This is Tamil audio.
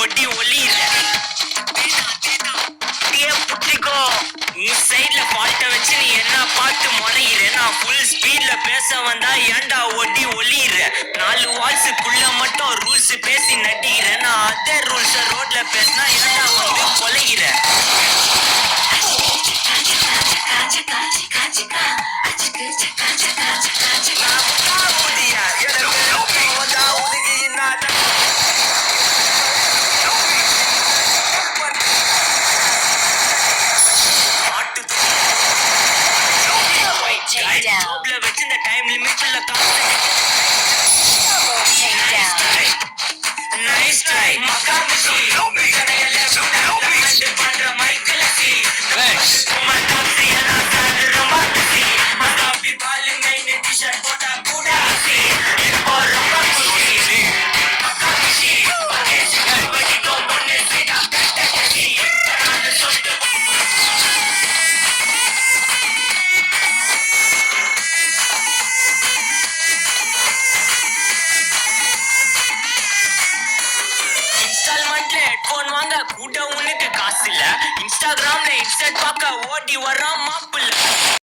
ஒட்டி ஒளியில புட்டிக்கோ நீ சைட்ல பாட்ட வச்சு நீ என்ன பாட்டு முறையிற நான் ஃபுல் ஸ்பீட்ல பேச வந்தா ஏன்டா ஒட்டி ஒளியிற 4 வால்ஸுக்குள்ள மட்டும் ரூல்ஸ் பேசி நடிகிற நான் அதே ரூல்ஸ் ரோட்ல பேசினா ஏன்டா வந்து கொலைகிற கூட உனக்கு காசு இல்ல இன்ஸ்டாகிராம்ல இன்ஸ்டன்ட் பார்க்க ஓடி வரான் மாப்பிள்ள